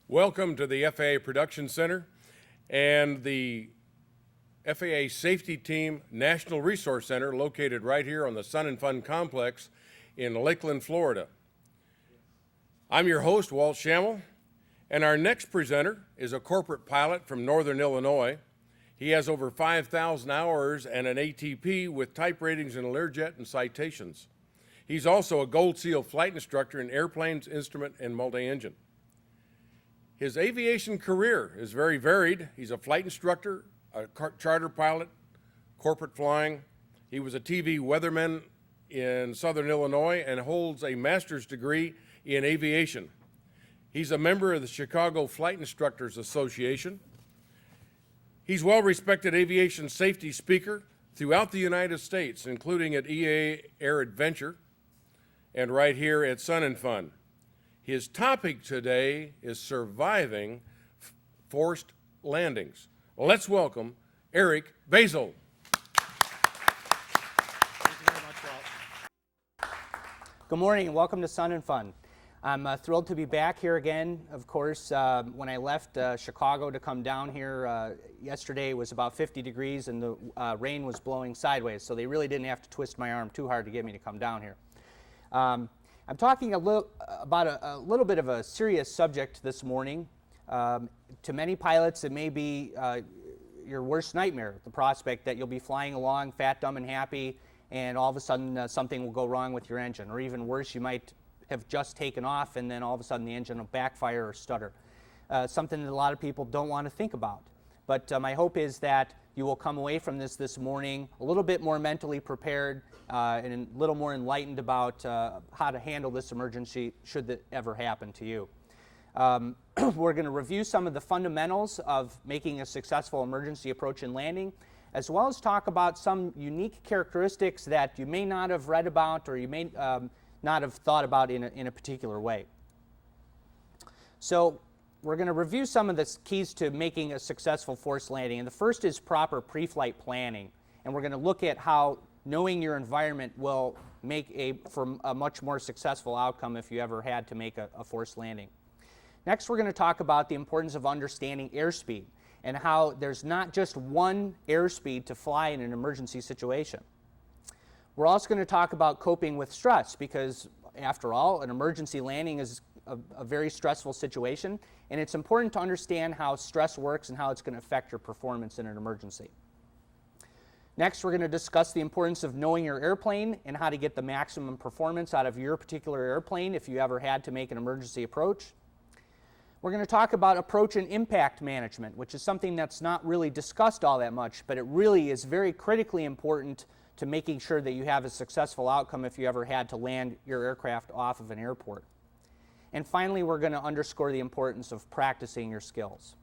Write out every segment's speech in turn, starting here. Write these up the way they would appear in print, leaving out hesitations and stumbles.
Welcome to the FAA Production Center and the FAA Safety Team National Resource Center located right here on the Sun and Fun Complex in Lakeland, Florida. I'm your host, Walt Schammel, and our next presenter is a corporate pilot from Northern Illinois. He has over 5,000 hours and an ATP with type ratings in Learjet and citations. He's also a Gold Seal flight instructor in airplanes, instrument, and multi-engine. His aviation career is very varied. He's a flight instructor, a charter pilot, corporate flying. He was a TV weatherman in Southern Illinois and holds a master's degree in aviation. He's a member of the Chicago Flight Instructors Association. He's well-respected aviation safety speaker throughout the United States, including at EA Air Adventure and right here at Sun and Fun. His topic today is surviving forced landings. Let's welcome Eric Basile. Thank you very much, Walt. Good morning and welcome to Sun and Fun. I'm thrilled to be back here again. Of course, when I left Chicago to come down here yesterday, it was about 50 degrees and the rain was blowing sideways, so they really didn't have to twist my arm too hard to get me to come down here. I'm talking about a little bit of a serious subject this morning. To many pilots, it may be your worst nightmare, the prospect that you'll be flying along fat, dumb, and happy, and all of a sudden something will go wrong with your engine. Or even worse, you might have just taken off and then all of a sudden the engine will backfire or stutter. Something that a lot of people don't want to think about. But my hope is that you will come away from this morning a little bit more mentally prepared and a little more enlightened about how to handle this emergency should that ever happen to you. We're going to review some of the fundamentals of making a successful emergency approach and landing, as well as talk about some unique characteristics that you may not have read about or you may not have thought about in a particular way. So we're going to review some of the keys to making a successful forced landing. And the first is proper pre-flight planning. And we're going to look at how knowing your environment will make for a much more successful outcome if you ever had to make a forced landing. Next, we're going to talk about the importance of understanding airspeed and how there's not just one airspeed to fly in an emergency situation. We're also going to talk about coping with stress because, after all, an emergency landing is a very stressful situation, and it's important to understand how stress works and how it's going to affect your performance in an emergency. Next, we're going to discuss the importance of knowing your airplane and how to get the maximum performance out of your particular airplane if you ever had to make an emergency approach. We're going to talk about approach and impact management, which is something that's not really discussed all that much, but it really is very critically important to making sure that you have a successful outcome if you ever had to land your aircraft off of an airport. And finally, we're going to underscore the importance of practicing your skills.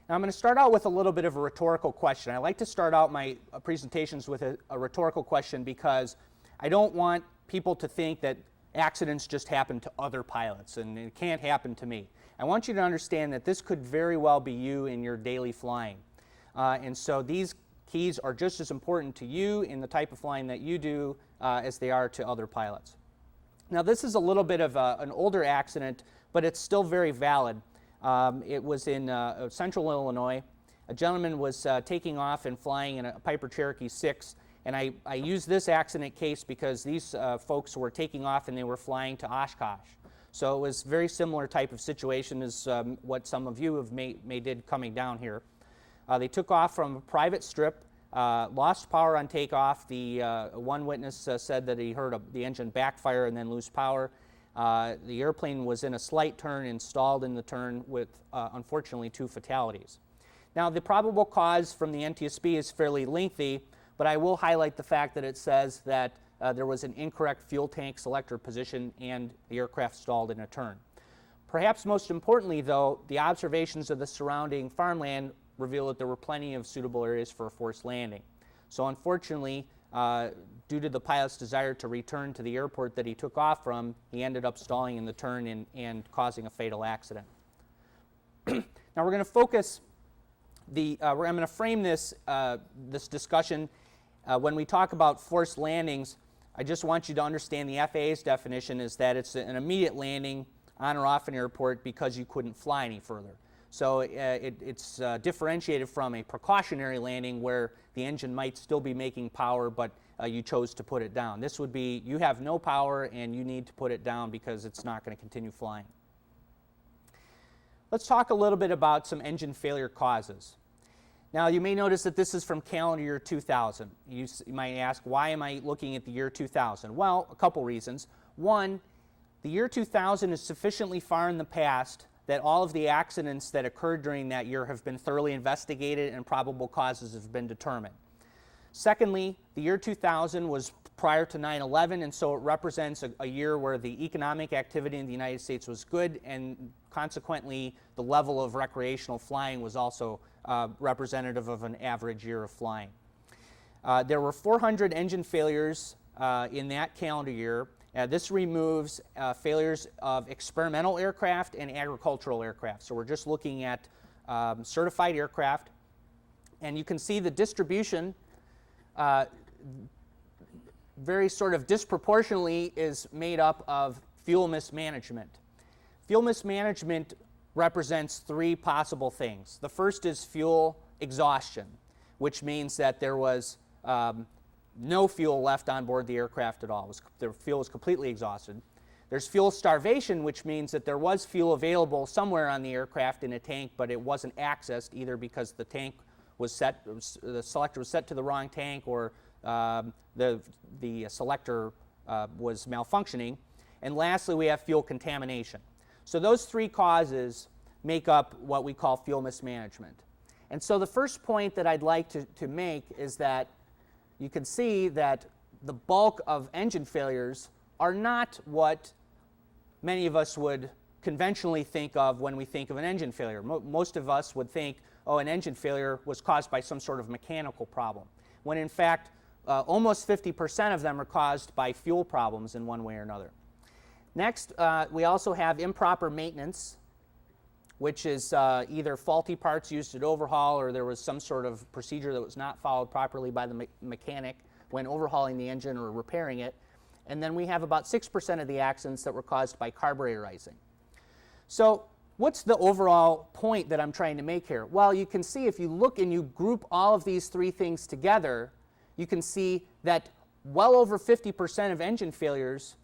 Now, I'm going to start out with a little bit of a rhetorical question. I like to start out my presentations with a rhetorical question because I don't want people to think that accidents just happen to other pilots and it can't happen to me. I want you to understand that this could very well be you in your daily flying. And so these keys are just as important to you in the type of flying that you do as they are to other pilots. Now, this is a little bit of an older accident, but it's still very valid. It was in central Illinois. A gentleman was taking off and flying in a Piper Cherokee 6, and I use this accident case because these folks were taking off and they were flying to Oshkosh. So it was a very similar type of situation as what some of you have may did coming down here. They took off from a private strip, lost power on takeoff. One witness said that he heard the engine backfire and then lose power. The airplane was in a slight turn and stalled in the turn with, unfortunately, 2 fatalities. Now, the probable cause from the NTSB is fairly lengthy, but I will highlight the fact that it says that there was an incorrect fuel tank selector position and the aircraft stalled in a turn. Perhaps most importantly, though, the observations of the surrounding farmland reveal that there were plenty of suitable areas for a forced landing. So unfortunately, due to the pilot's desire to return to the airport that he took off from, he ended up stalling in the turn and causing a fatal accident. Now we're going to focus I'm going to frame this discussion when we talk about forced landings. I just want you to understand the FAA's definition is that it's an immediate landing on or off an airport because you couldn't fly any further. So it's differentiated from a precautionary landing where the engine might still be making power, but you chose to put it down. This would be you have no power and you need to put it down because it's not going to continue flying. Let's talk a little bit about some engine failure causes. Now, you may notice that this is from calendar year 2000. You might ask, why am I looking at the year 2000? Well, a couple reasons. One, the year 2000 is sufficiently far in the past that all of the accidents that occurred during that year have been thoroughly investigated and probable causes have been determined. Secondly, the year 2000 was prior to 9/11, and so it represents a year where the economic activity in the United States was good, and consequently the level of recreational flying was also representative of an average year of flying. There were 400 engine failures in that calendar year. This removes failures of experimental aircraft and agricultural aircraft. So we're just looking at certified aircraft. And you can see the distribution very sort of disproportionately is made up of fuel mismanagement. Fuel mismanagement represents three possible things. The first is fuel exhaustion, which means that there was no fuel left on board the aircraft at all. The fuel was completely exhausted. There's fuel starvation, which means that there was fuel available somewhere on the aircraft in a tank, but it wasn't accessed either because the tank was set, the selector was set to the wrong tank, or the selector was malfunctioning. And lastly, we have fuel contamination. So those three causes make up what we call fuel mismanagement. And so the first point that I'd like to make is that you can see that the bulk of engine failures are not what many of us would conventionally think of when we think of an engine failure. Most of us would think, oh, an engine failure was caused by some sort of mechanical problem, when in fact almost 50% of them are caused by fuel problems in one way or another. Next, we also have improper maintenance, which is either faulty parts used at overhaul, or there was some sort of procedure that was not followed properly by the mechanic when overhauling the engine or repairing it. And then we have about 6% of the accidents that were caused by carburetor icing. So what's the overall point that I'm trying to make here? Well, you can see if you look and you group all of these three things together, you can see that well over 50% of engine failures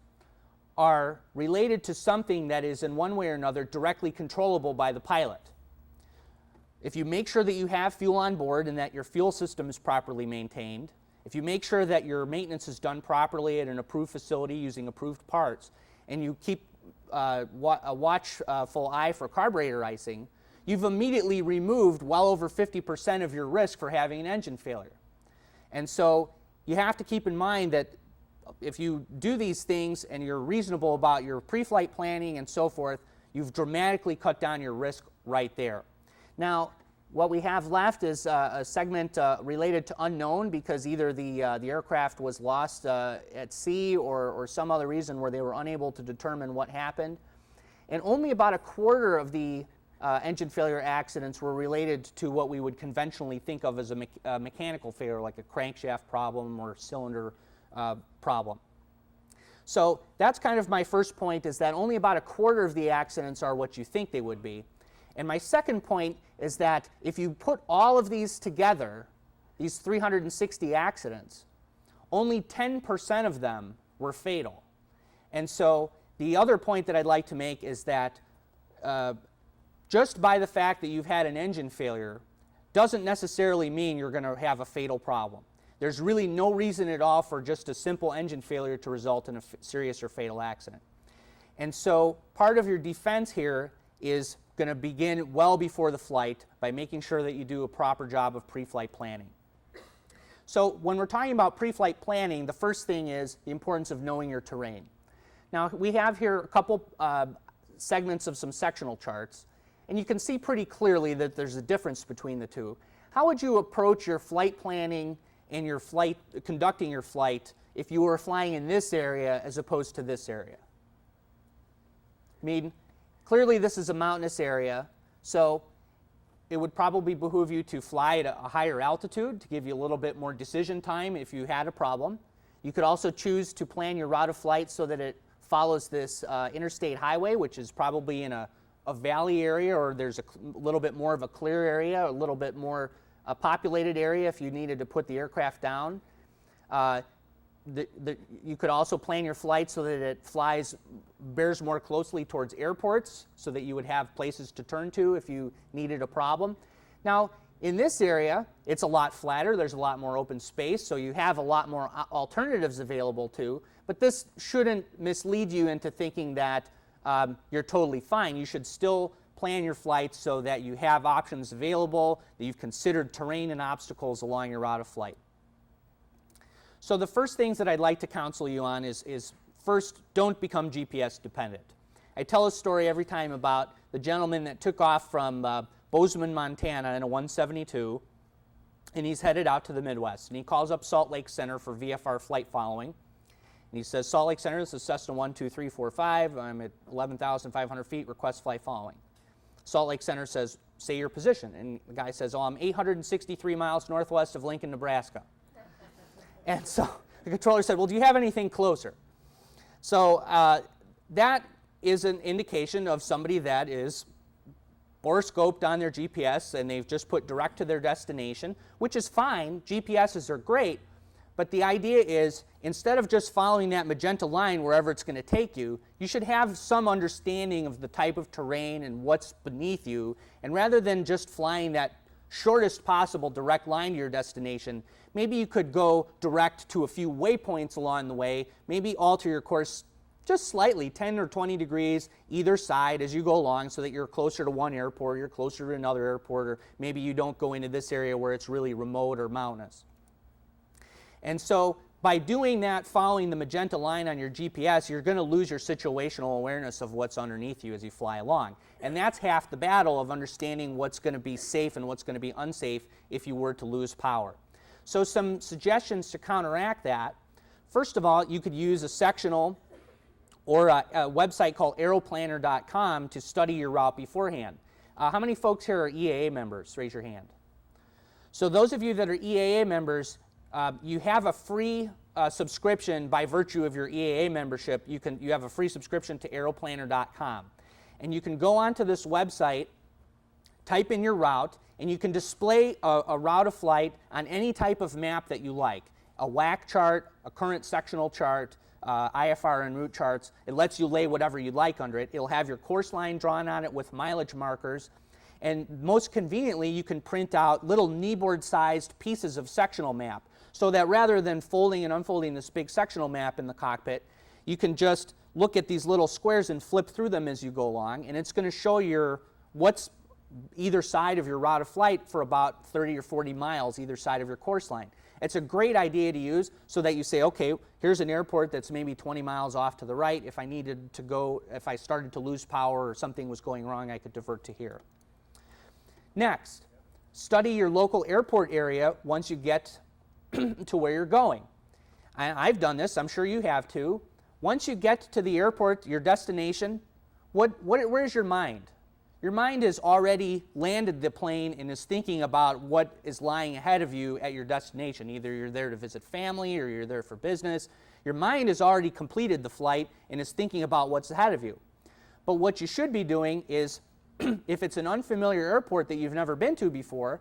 are related to something that is in one way or another directly controllable by the pilot. If you make sure that you have fuel on board and that your fuel system is properly maintained, if you make sure that your maintenance is done properly at an approved facility using approved parts, and you keep a watchful eye for carburetor icing, you've immediately removed well over 50% of your risk for having an engine failure. And so you have to keep in mind that if you do these things and you're reasonable about your pre-flight planning and so forth, you've dramatically cut down your risk right there. Now, what we have left is a segment related to unknown, because either the aircraft was lost at sea or some other reason where they were unable to determine what happened. And only about a quarter of the engine failure accidents were related to what we would conventionally think of as a mechanical failure, like a crankshaft problem or cylinder problem. So that's kind of my first point, is that only about a quarter of the accidents are what you think they would be. And my second point is that if you put all of these together, these 360 accidents, only 10% of them were fatal. And so the other point that I'd like to make is that just by the fact that you've had an engine failure doesn't necessarily mean you're going to have a fatal problem. There's really no reason at all for just a simple engine failure to result in a serious or fatal accident. And so part of your defense here is going to begin well before the flight by making sure that you do a proper job of pre-flight planning. So when we're talking about pre-flight planning, the first thing is the importance of knowing your terrain. Now, we have here a couple segments of some sectional charts, and you can see pretty clearly that there's a difference between the two. How would you approach your flight planning and your flight, conducting your flight, if you were flying in this area as opposed to this area? I mean, clearly this is a mountainous area, so it would probably behoove you to fly at a higher altitude to give you a little bit more decision time if you had a problem. You could also choose to plan your route of flight so that it follows this interstate highway, which is probably in a valley area, or there's a little bit more of a clear area, a little bit more populated area if you needed to put the aircraft down. You could also plan your flight so that it bears more closely towards airports, so that you would have places to turn to if you needed a problem. Now, in this area, it's a lot flatter, there's a lot more open space, so you have a lot more alternatives available too, but this shouldn't mislead you into thinking that you're totally fine. You should still plan your flights so that you have options available, that you've considered terrain and obstacles along your route of flight. So the first things that I'd like to counsel you on is first, don't become GPS dependent. I tell a story every time about the gentleman that took off from Bozeman, Montana in a 172, and he's headed out to the Midwest. And he calls up Salt Lake Center for VFR flight following. And he says, Salt Lake Center, this is Cessna 12345, I'm at 11,500 feet, request flight following. Salt Lake Center says, say your position. And the guy says, oh, I'm 863 miles northwest of Lincoln, Nebraska. And so the controller said, well, do you have anything closer? So that is an indication of somebody that is horoscoped on their GPS and they've just put direct to their destination, which is fine. GPSs are great, but the idea is instead of just following that magenta line wherever it's going to take you, you should have some understanding of the type of terrain and what's beneath you, and rather than just flying that shortest possible direct line to your destination, maybe you could go direct to a few waypoints along the way, maybe alter your course just slightly, 10 or 20 degrees either side as you go along so that you're closer to one airport, you're closer to another airport, or maybe you don't go into this area where it's really remote or mountainous. And so by doing that, following the magenta line on your GPS, you're going to lose your situational awareness of what's underneath you as you fly along. And that's half the battle of understanding what's going to be safe and what's going to be unsafe if you were to lose power. So some suggestions to counteract that. First of all, you could use a sectional or a website called aeroplanner.com to study your route beforehand. How many folks here are EAA members? Raise your hand. So those of you that are EAA members, you have a free subscription by virtue of your EAA membership. You have a free subscription to aeroplanner.com. And you can go onto this website, type in your route, and you can display a route of flight on any type of map that you like. A WAC chart, a current sectional chart, IFR and route charts. It lets you lay whatever you'd like under it. It'll have your course line drawn on it with mileage markers. And most conveniently, you can print out little kneeboard-sized pieces of sectional map, so that rather than folding and unfolding this big sectional map in the cockpit, you can just look at these little squares and flip through them as you go along, and it's going to show you what's either side of your route of flight for about 30 or 40 miles either side of your course line. It's a great idea to use so that you say, okay, here's an airport that's maybe 20 miles off to the right. If I needed to go, if I started to lose power or something was going wrong, I could divert to here. Next, study your local airport area once you get to where you're going. I've done this, I'm sure you have too. Once you get to the airport, your destination, where's your mind? Your mind has already landed the plane and is thinking about what is lying ahead of you at your destination. Either you're there to visit family or you're there for business. Your mind has already completed the flight and is thinking about what's ahead of you. But what you should be doing is, if it's an unfamiliar airport that you've never been to before,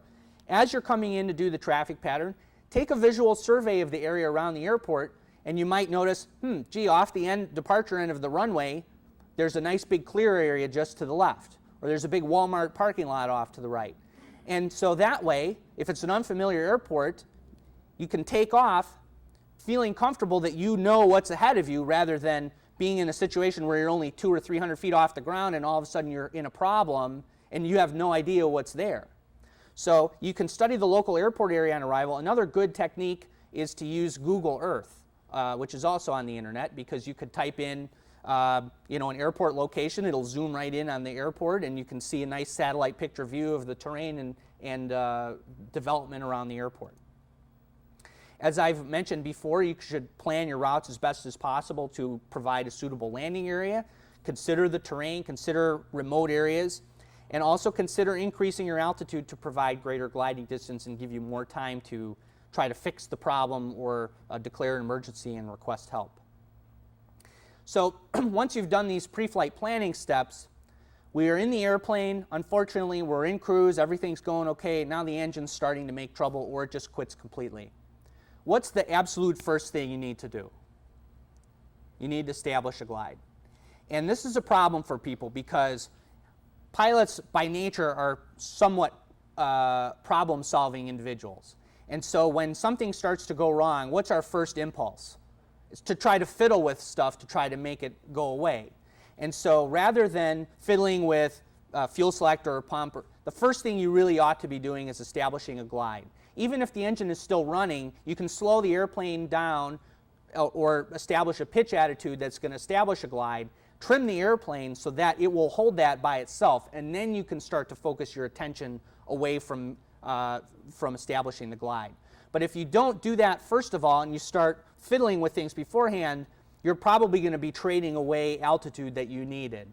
as you're coming in to do the traffic pattern, take a visual survey of the area around the airport, and you might notice, gee, off the departure end of the runway, there's a nice big clear area just to the left, or there's a big Walmart parking lot off to the right. And so that way, if it's an unfamiliar airport, you can take off feeling comfortable that you know what's ahead of you, rather than being in a situation where you're only 200 or 300 feet off the ground and all of a sudden you're in a problem and you have no idea what's there. So you can study the local airport area on arrival. Another good technique is to use Google Earth, which is also on the internet, because you could type in an airport location. It'll zoom right in on the airport, and you can see a nice satellite picture view of the terrain and development around the airport. As I've mentioned before, you should plan your routes as best as possible to provide a suitable landing area. Consider the terrain, consider remote areas, and also consider increasing your altitude to provide greater gliding distance and give you more time to try to fix the problem or declare an emergency and request help. So once you've done these pre-flight planning steps, we are in the airplane. Unfortunately, we're in cruise. Everything's going okay. Now the engine's starting to make trouble, or it just quits completely. What's the absolute first thing you need to do? You need to establish a glide. And this is a problem for people because pilots by nature are somewhat problem-solving individuals. And so when something starts to go wrong, what's our first impulse? It's to try to fiddle with stuff to try to make it go away. And so rather than fiddling with fuel selector or pump, the first thing you really ought to be doing is establishing a glide. Even if the engine is still running, you can slow the airplane down or establish a pitch attitude that's going to establish a glide, trim the airplane so that it will hold that by itself, and then you can start to focus your attention away from establishing the glide. But if you don't do that first of all and you start fiddling with things beforehand, you're probably going to be trading away altitude that you needed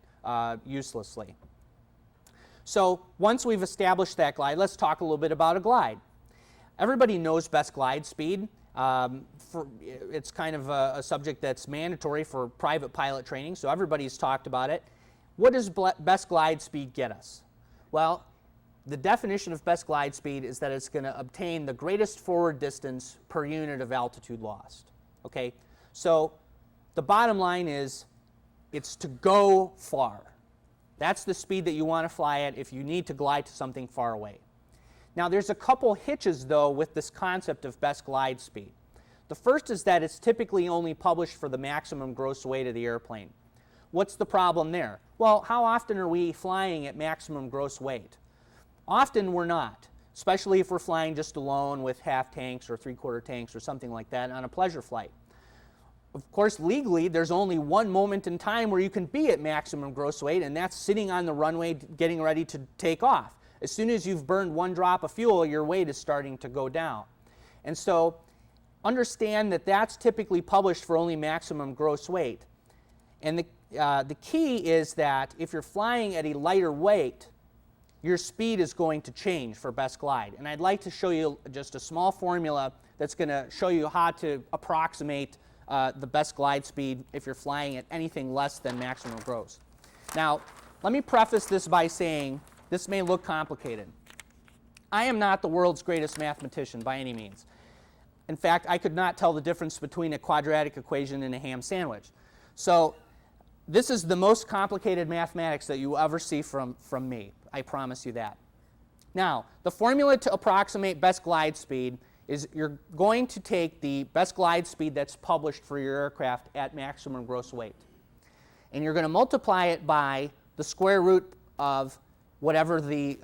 uselessly. So once we've established that glide, let's talk a little bit about a glide. Everybody knows best glide speed. It's kind of a subject that's mandatory for private pilot training, so everybody's talked about it. What does best glide speed get us? Well, the definition of best glide speed is that it's going to obtain the greatest forward distance per unit of altitude lost. Okay, so the bottom line is it's to go far. That's the speed that you want to fly at if you need to glide to something far away. Now there's a couple hitches though with this concept of best glide speed. The first is that it's typically only published for the maximum gross weight of the airplane. What's the problem there? Well, how often are we flying at maximum gross weight? Often we're not, especially if we're flying just alone with half tanks or three-quarter tanks or something like that on a pleasure flight. Of course, legally, there's only one moment in time where you can be at maximum gross weight, and that's sitting on the runway getting ready to take off. As soon as you've burned one drop of fuel, your weight is starting to go down. And so understand that that's typically published for only maximum gross weight. And the key is that if you're flying at a lighter weight, your speed is going to change for best glide. And I'd like to show you just a small formula that's going to show you how to approximate the best glide speed if you're flying at anything less than maximum gross. Now, let me preface this by saying this may look complicated. I am not the world's greatest mathematician by any means. In fact, I could not tell the difference between a quadratic equation and a ham sandwich. So this is the most complicated mathematics that you will ever see from me. I promise you that. Now, the formula to approximate best glide speed is you're going to take the best glide speed that's published for your aircraft at maximum gross weight. And you're going to multiply it by the square root of whatever the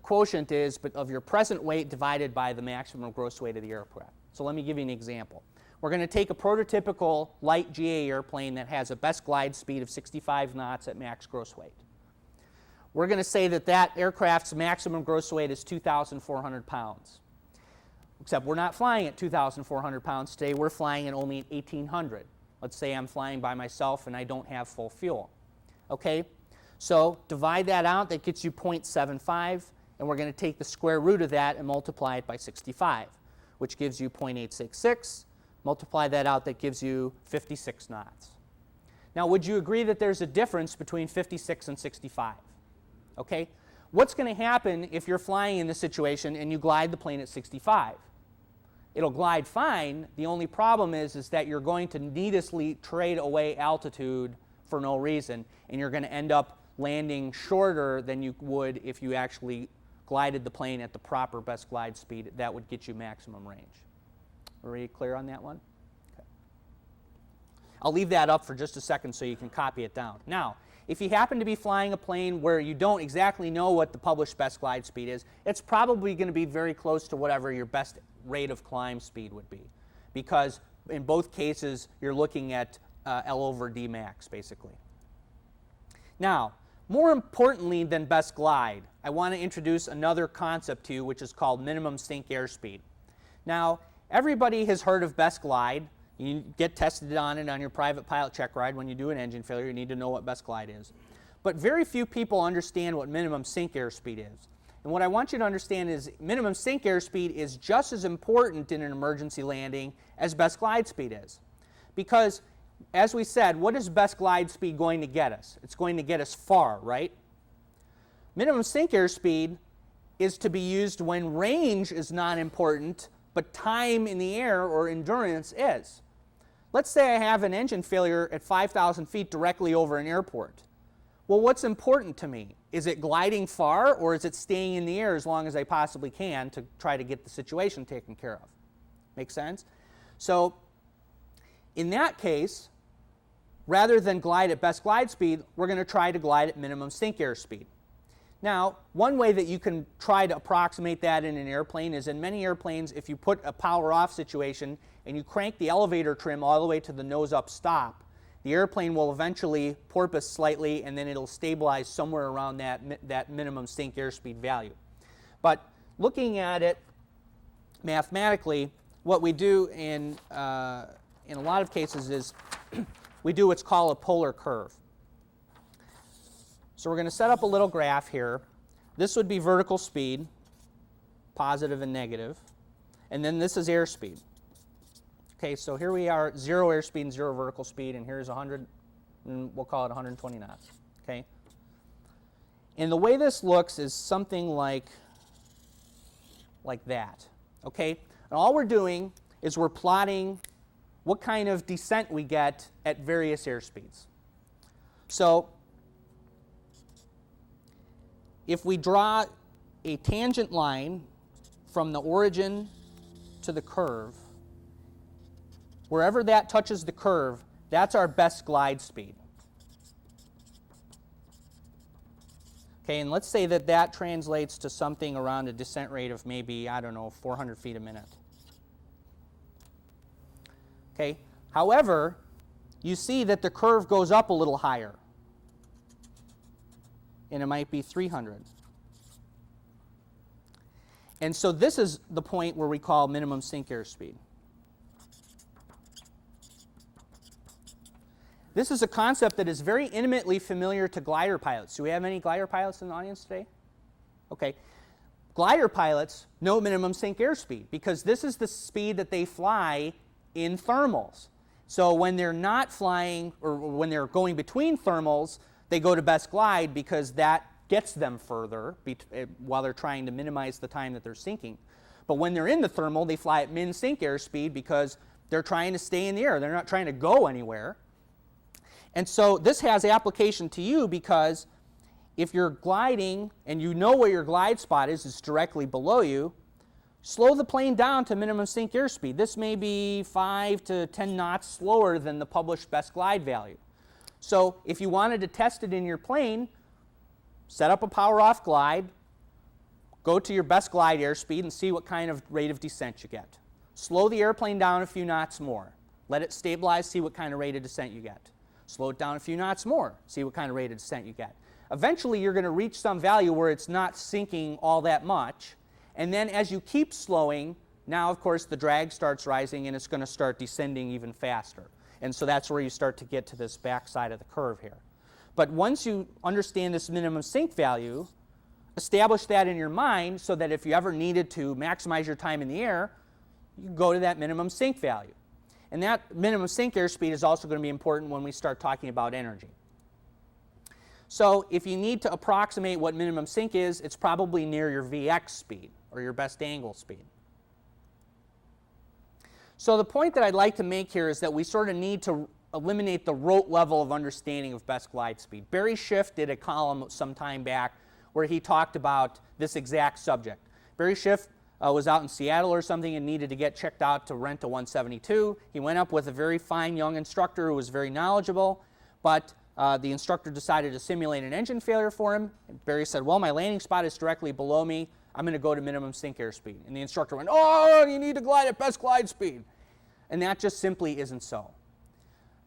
quotient is but of your present weight divided by the maximum gross weight of the aircraft. So let me give you an example. We're going to take a prototypical light GA airplane that has a best glide speed of 65 knots at max gross weight. We're going to say that that aircraft's maximum gross weight is 2,400 pounds. Except we're not flying at 2,400 pounds today. We're flying at only 1,800. Let's say I'm flying by myself and I don't have full fuel. Okay? So divide that out. That gets you 0.75. And we're going to take the square root of that and multiply it by 65, which gives you 0.866. Multiply that out. That gives you 56 knots. Now, would you agree that there's a difference between 56 and 65? Okay? What's going to happen if you're flying in this situation and you glide the plane at 65? It'll glide fine. The only problem is that you're going to needlessly trade away altitude for no reason, and you're going to end up landing shorter than you would if you actually glided the plane at the proper best glide speed. That would get you maximum range. Are you clear on that one? Okay. I'll leave that up for just a second so you can copy it down. Now, if you happen to be flying a plane where you don't exactly know what the published best glide speed is, it's probably going to be very close to whatever your best rate of climb speed would be, because in both cases you're looking at L over D max basically. Now, more importantly than best glide, I want to introduce another concept to you which is called minimum sink airspeed. Now, everybody has heard of best glide. You get tested on it on your private pilot check ride. When you do an engine failure, you need to know what best glide is. But very few people understand what minimum sink airspeed is. And what I want you to understand is minimum sink airspeed is just as important in an emergency landing as best glide speed is. Because as we said, what is best glide speed going to get us? It's going to get us far, right? Minimum sink airspeed is to be used when range is not important, but time in the air or endurance is. Let's say I have an engine failure at 5,000 feet directly over an airport. Well, what's important to me? Is it gliding far, or is it staying in the air as long as I possibly can to try to get the situation taken care of? Make sense? So in that case, rather than glide at best glide speed, we're going to try to glide at minimum sink airspeed. Now, one way that you can try to approximate that in an airplane is in many airplanes, if you put a power off situation and you crank the elevator trim all the way to the nose up stop, the airplane will eventually porpoise slightly, and then it'll stabilize somewhere around that minimum sink airspeed value. But looking at it mathematically, what we do in a lot of cases is we do what's called a polar curve. So we're going to set up a little graph here. This would be vertical speed, positive and negative, and then this is airspeed. Okay, so here we are, 0 airspeed and 0 vertical speed, and here's 100, and we'll call it 120 knots. Okay? And the way this looks is something like that. Okay? And all we're doing is we're plotting what kind of descent we get at various airspeeds. So if we draw a tangent line from the origin to the curve, wherever that touches the curve, that's our best glide speed. Okay, and let's say that that translates to something around a descent rate of maybe, I don't know, 400 feet a minute. Okay, however, you see that the curve goes up a little higher, and it might be 300. And so this is the point where we call minimum sink airspeed. This is a concept that is very intimately familiar to glider pilots. Do we have any glider pilots in the audience today? Okay. Glider pilots know minimum sink airspeed because this is the speed that they fly in thermals. So when they're not flying, or when they're going between thermals, they go to best glide because that gets them further while they're trying to minimize the time that they're sinking. But when they're in the thermal, they fly at min sink airspeed because they're trying to stay in the air. They're not trying to go anywhere. And so this has application to you because if you're gliding and you know where your glide spot is, it's directly below you, slow the plane down to minimum sink airspeed. This may be 5 to 10 knots slower than the published best glide value. So if you wanted to test it in your plane, set up a power off glide, go to your best glide airspeed and see what kind of rate of descent you get. Slow the airplane down a few knots more. Let it stabilize, see what kind of rate of descent you get. Slow it down a few knots more, see what kind of rate of descent you get. Eventually you're going to reach some value where it's not sinking all that much, and then as you keep slowing, now of course the drag starts rising and it's going to start descending even faster. And so that's where you start to get to this back side of the curve here. But once you understand this minimum sink value, establish that in your mind so that if you ever needed to maximize your time in the air, you go to that minimum sink value. And that minimum sink airspeed is also going to be important when we start talking about energy. So if you need to approximate what minimum sink is, it's probably near your VX speed or your best angle speed. So the point that I'd like to make here is that we sort of need to eliminate the rote level of understanding of best glide speed. Barry Schiff did a column some time back where he talked about this exact subject. Barry Schiff was out in Seattle or something and needed to get checked out to rent a 172. He went up with a very fine young instructor who was very knowledgeable, but the instructor decided to simulate an engine failure for him. And Barry said, well, my landing spot is directly below me. I'm going to go to minimum sink airspeed. And the instructor went, oh, you need to glide at best glide speed. And that just simply isn't so.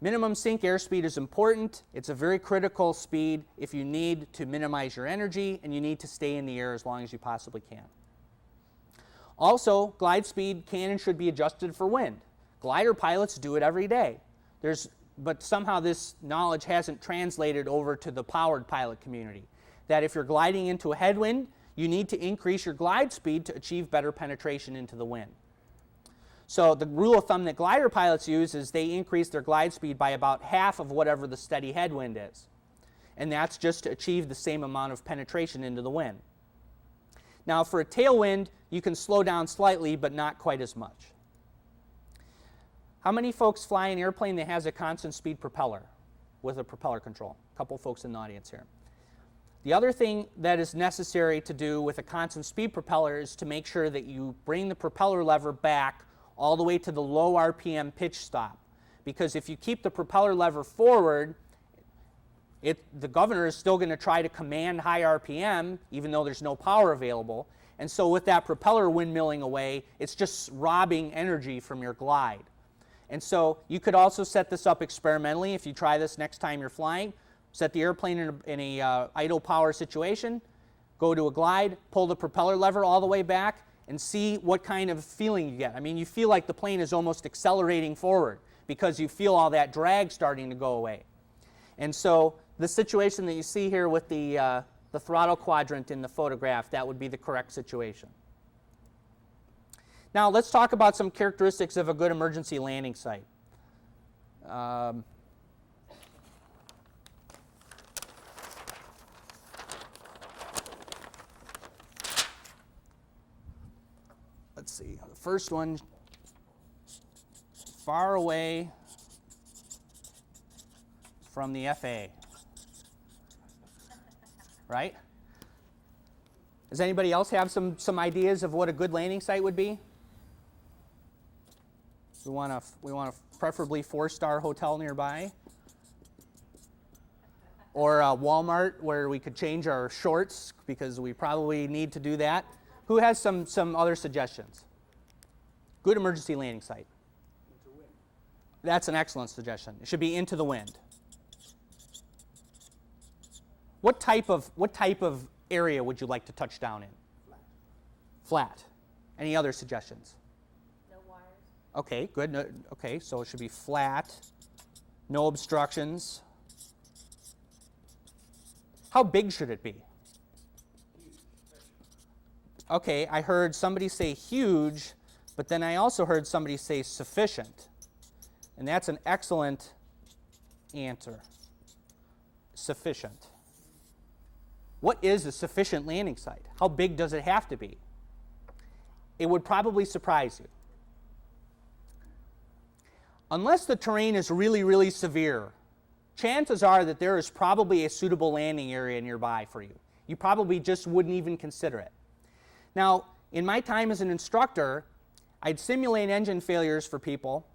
Minimum sink airspeed is important. It's a very critical speed if you need to minimize your energy and you need to stay in the air as long as you possibly can. Also, glide speed can and should be adjusted for wind. Glider pilots do it every day. But somehow this knowledge hasn't translated over to the powered pilot community. That if you're gliding into a headwind, you need to increase your glide speed to achieve better penetration into the wind. So the rule of thumb that glider pilots use is they increase their glide speed by about half of whatever the steady headwind is. And that's just to achieve the same amount of penetration into the wind. Now for a tailwind, you can slow down slightly, but not quite as much. How many folks fly an airplane that has a constant speed propeller with a propeller control? A couple folks in the audience here. The other thing that is necessary to do with a constant speed propeller is to make sure that you bring the propeller lever back all the way to the low RPM pitch stop. Because if you keep the propeller lever forward, the governor is still going to try to command high RPM, even though there's no power available. And so with that propeller windmilling away, it's just robbing energy from your glide. And so you could also set this up experimentally if you try this next time you're flying. Set the airplane in a idle power situation, go to a glide, pull the propeller lever all the way back, and see what kind of feeling you get. I mean, you feel like the plane is almost accelerating forward because you feel all that drag starting to go away. And so the situation that you see here with the throttle quadrant in the photograph, that would be the correct situation. Now let's talk about some characteristics of a good emergency landing site. Let's see, the first one, far away from the FAA, right? Does anybody else have some ideas of what a good landing site would be? We want a preferably 4-star hotel nearby, or a Walmart where we could change our shorts because we probably need to do that. Who has some other suggestions? Good emergency landing site. Into wind. That's an excellent suggestion. It should be into the wind. What type of area would you like to touch down in? Flat. Flat. Any other suggestions? No wires. Okay, good. No, okay, so it should be flat, no obstructions. How big should it be? Okay, I heard somebody say huge, but then I also heard somebody say sufficient. And that's an excellent answer. Sufficient. What is a sufficient landing site? How big does it have to be? It would probably surprise you. Unless the terrain is really, really severe, chances are that there is probably a suitable landing area nearby for you. You probably just wouldn't even consider it. Now, in my time as an instructor, I'd simulate engine failures for people,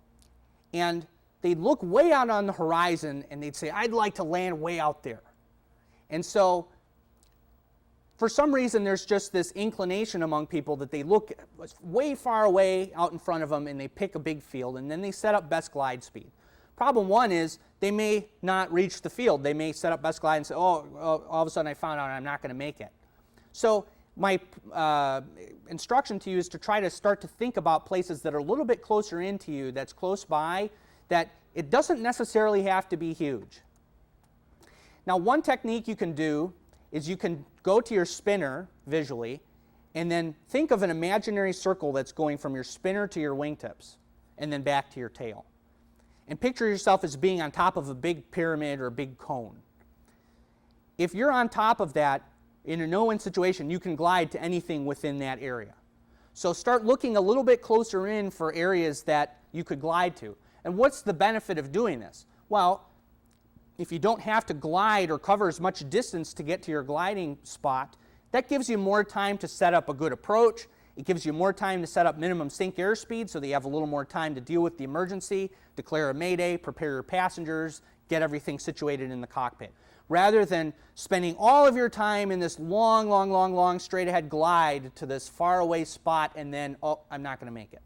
and they'd look way out on the horizon and they'd say, I'd like to land way out there. And so, for some reason, there's just this inclination among people that they look way far away out in front of them and they pick a big field and then they set up best glide speed. Problem one is they may not reach the field. They may set up best glide and say, oh, all of a sudden I found out I'm not going to make it. So my instruction to you is to try to start to think about places that are a little bit closer into you, that's close by, that it doesn't necessarily have to be huge. Now, one technique you can do is you can go to your spinner visually and then think of an imaginary circle that's going from your spinner to your wingtips and then back to your tail. And picture yourself as being on top of a big pyramid or a big cone. If you're on top of that, in a no-win situation, you can glide to anything within that area. So start looking a little bit closer in for areas that you could glide to. And what's the benefit of doing this? Well, if you don't have to glide or cover as much distance to get to your gliding spot, that gives you more time to set up a good approach. It gives you more time to set up minimum sink airspeed so that you have a little more time to deal with the emergency, declare a mayday, prepare your passengers, get everything situated in the cockpit. Rather than spending all of your time in this long straight ahead glide to this far away spot and then, oh, I'm not going to make it.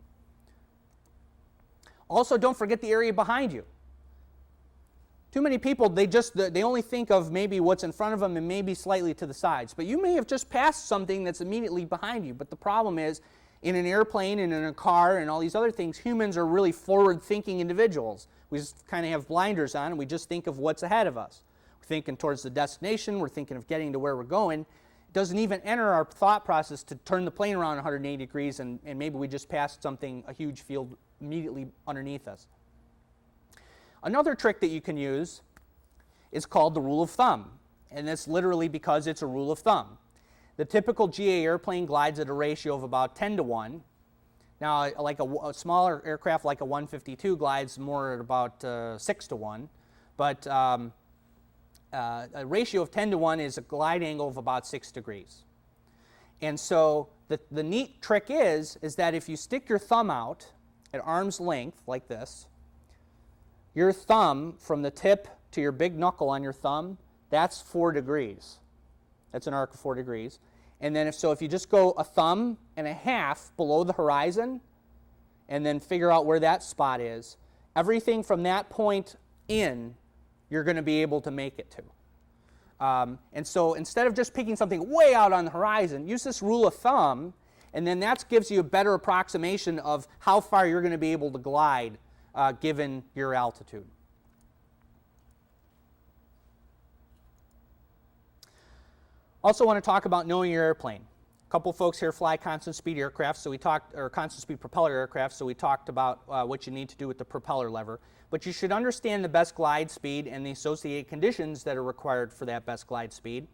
Also, don't forget the area behind you. Too many people, they only think of maybe what's in front of them and maybe slightly to the sides. But you may have just passed something that's immediately behind you. But the problem is, in an airplane and in a car and all these other things, humans are really forward-thinking individuals. We just kind of have blinders on and we just think of what's ahead of us. We're thinking towards the destination, we're thinking of getting to where we're going, It doesn't even enter our thought process to turn the plane around 180 degrees and maybe we just passed something, a huge field immediately underneath us. Another trick that you can use is called the rule of thumb, and that's literally because it's a rule of thumb. The typical GA airplane glides at a ratio of about 10 to 1. Now, like a smaller aircraft like a 152 glides more at about 6 to 1, but a ratio of 10 to 1 is a glide angle of about 6 degrees. And so the neat trick is that if you stick your thumb out at arm's length like this, your thumb from the tip to your big knuckle on your thumb, that's 4 degrees. That's an arc of 4 degrees. And then if you just go a thumb and a half below the horizon and then figure out where that spot is, everything from that point in, you're going to be able to make it to. And so instead of just picking something way out on the horizon, use this rule of thumb, and then that gives you a better approximation of how far you're going to be able to glide given your altitude. Also want to talk about knowing your airplane. A couple folks here fly constant speed aircraft, or constant speed propeller aircraft, so we talked about what you need to do with the propeller lever. But you should understand the best glide speed and the associated conditions that are required for that best glide speed.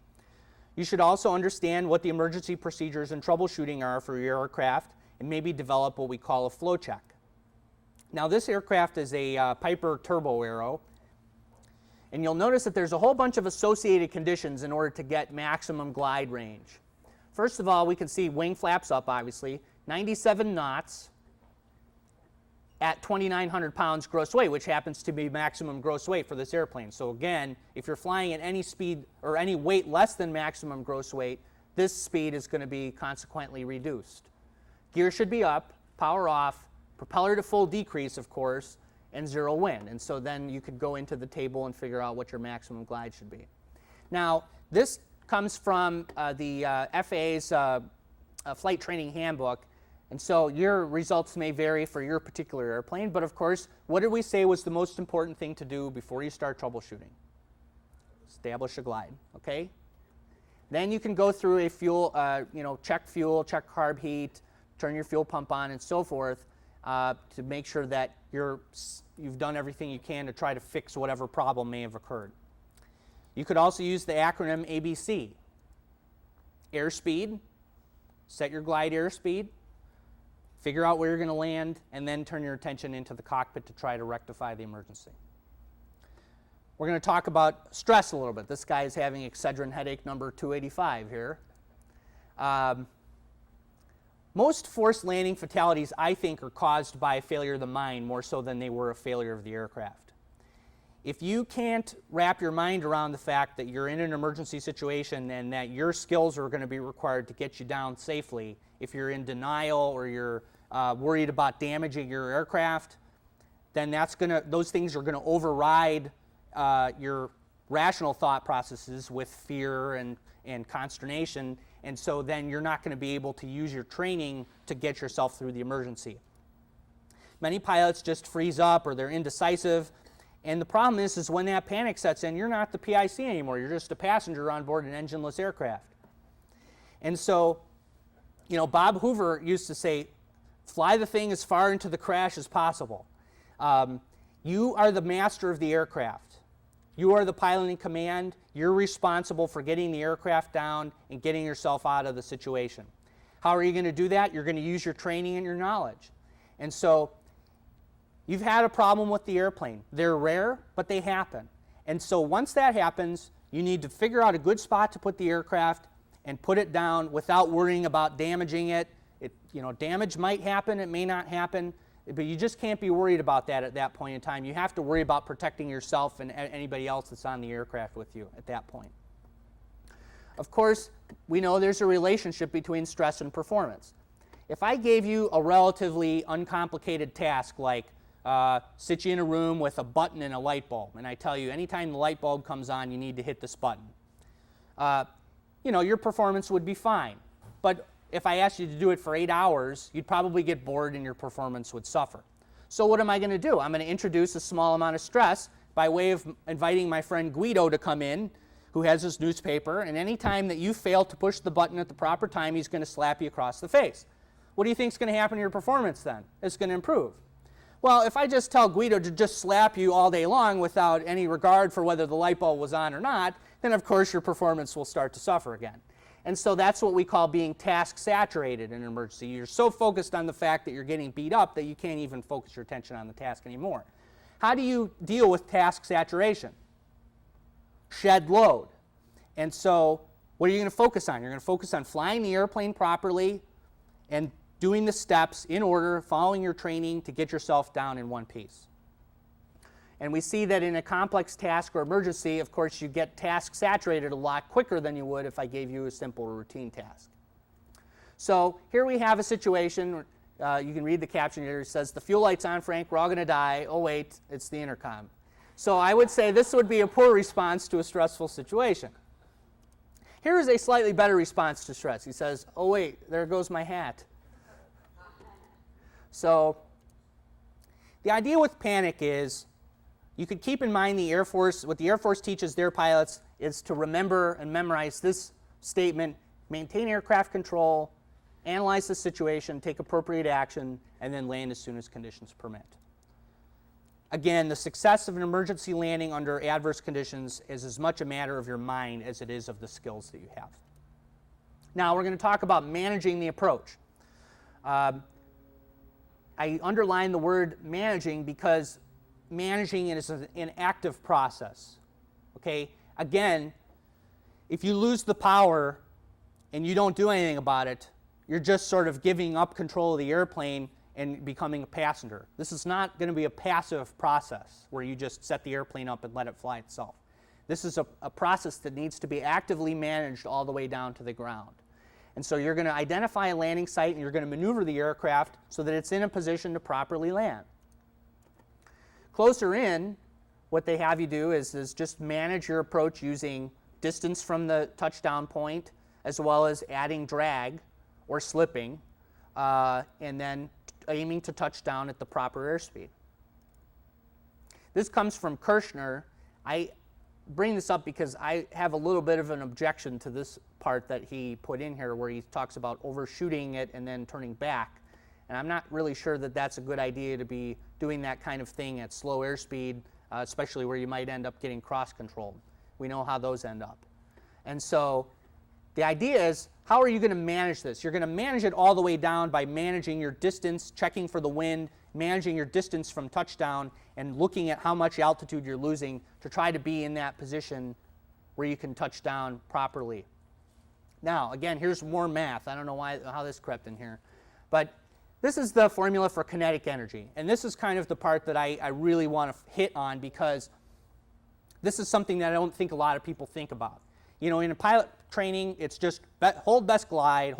You should also understand what the emergency procedures and troubleshooting are for your aircraft and maybe develop what we call a flow check. Now this aircraft is a Piper Turbo Aero, and you'll notice that there's a whole bunch of associated conditions in order to get maximum glide range. First of all, we can see wing flaps up, obviously, 97 knots at 2,900 pounds gross weight, which happens to be maximum gross weight for this airplane. So again, if you're flying at any speed or any weight less than maximum gross weight, this speed is going to be consequently reduced. Gear should be up, power off, propeller to full decrease, of course, and zero wind. And so then you could go into the table and figure out what your maximum glide should be. Now, this comes from the FAA's flight training handbook. And so your results may vary for your particular airplane. But of course, what did we say was the most important thing to do before you start troubleshooting? Establish a glide, okay? Then you can go through a fuel, check carb heat, turn your fuel pump on, and so forth, to make sure that you've done everything you can to try to fix whatever problem may have occurred. You could also use the acronym ABC. Airspeed, set your glide airspeed, figure out where you're going to land, and then turn your attention into the cockpit to try to rectify the emergency. We're going to talk about stress a little bit. This guy is having Excedrin headache number 285 here. Most forced landing fatalities, I think, are caused by a failure of the mind more so than they were a failure of the aircraft. If you can't wrap your mind around the fact that you're in an emergency situation and that your skills are going to be required to get you down safely, if you're in denial or you're worried about damaging your aircraft, then those things are going to override your rational thought processes with fear and consternation, and so then you're not going to be able to use your training to get yourself through the emergency. Many pilots just freeze up or they're indecisive, and the problem is when that panic sets in, you're not the PIC anymore. You're just a passenger on board an engineless aircraft. And so, Bob Hoover used to say, fly the thing as far into the crash as possible. You are the master of the aircraft. You are the pilot in command. You're responsible for getting the aircraft down and getting yourself out of the situation. How are you going to do that? You're going to use your training and your knowledge. And so you've had a problem with the airplane. They're rare, but they happen. And so once that happens, you need to figure out a good spot to put the aircraft and put it down without worrying about damaging it. Damage might happen, it may not happen, but you just can't be worried about that at that point in time. You have to worry about protecting yourself and anybody else that's on the aircraft with you at that point. Of course, we know there's a relationship between stress and performance. If I gave you a relatively uncomplicated task like sit you in a room with a button and a light bulb, and I tell you anytime the light bulb comes on, you need to hit this button, your performance would be fine. But if I asked you to do it for 8 hours, you'd probably get bored and your performance would suffer. So what am I going to do? I'm going to introduce a small amount of stress by way of inviting my friend Guido to come in, who has his newspaper, and any time that you fail to push the button at the proper time, he's going to slap you across the face. What do you think is going to happen to your performance then? It's going to improve. Well, if I just tell Guido to just slap you all day long without any regard for whether the light bulb was on or not, then of course your performance will start to suffer again. And so that's what we call being task saturated in an emergency. You're so focused on the fact that you're getting beat up that you can't even focus your attention on the task anymore. How do you deal with task saturation? Shed load. And so what are you going to focus on? You're going to focus on flying the airplane properly and doing the steps in order, following your training to get yourself down in one piece. And we see that in a complex task or emergency, of course, you get task saturated a lot quicker than you would if I gave you a simple routine task. So here we have a situation, you can read the caption here, it says, "The fuel light's on, Frank, we're all going to die. Oh wait, it's the intercom." So I would say this would be a poor response to a stressful situation. Here is a slightly better response to stress. He says, "Oh wait, there goes my hat." So the idea with panic is you could keep in mind the Air Force, what the Air Force teaches their pilots is to remember and memorize this statement: maintain aircraft control, analyze the situation, take appropriate action, and then land as soon as conditions permit. Again, the success of an emergency landing under adverse conditions is as much a matter of your mind as it is of the skills that you have. Now we're going to talk about managing the approach. I underline the word managing because managing is an active process. Okay? Again, if you lose the power and you don't do anything about it, you're just sort of giving up control of the airplane and becoming a passenger. This is not going to be a passive process where you just set the airplane up and let it fly itself. This is a process that needs to be actively managed all the way down to the ground. And so you're going to identify a landing site and you're going to maneuver the aircraft so that it's in a position to properly land. Closer in, what they have you do is just manage your approach using distance from the touchdown point as well as adding drag or slipping and then aiming to touch down at the proper airspeed. This comes from Kirshner. I bring this up because I have a little bit of an objection to this part that he put in here where he talks about overshooting it and then turning back. And I'm not really sure that that's a good idea to be doing that kind of thing at slow airspeed, especially where you might end up getting cross-controlled. We know how those end up. And so the idea is, how are you going to manage this? You're going to manage it all the way down by managing your distance, checking for the wind, managing your distance from touchdown, and looking at how much altitude you're losing to try to be in that position where you can touch down properly. Now, again, here's more math. I don't know how this crept in here. But this is the formula for kinetic energy. And this is kind of the part that I really want to hit on because this is something that I don't think a lot of people think about. You know, in a pilot training, it's just hold best glide,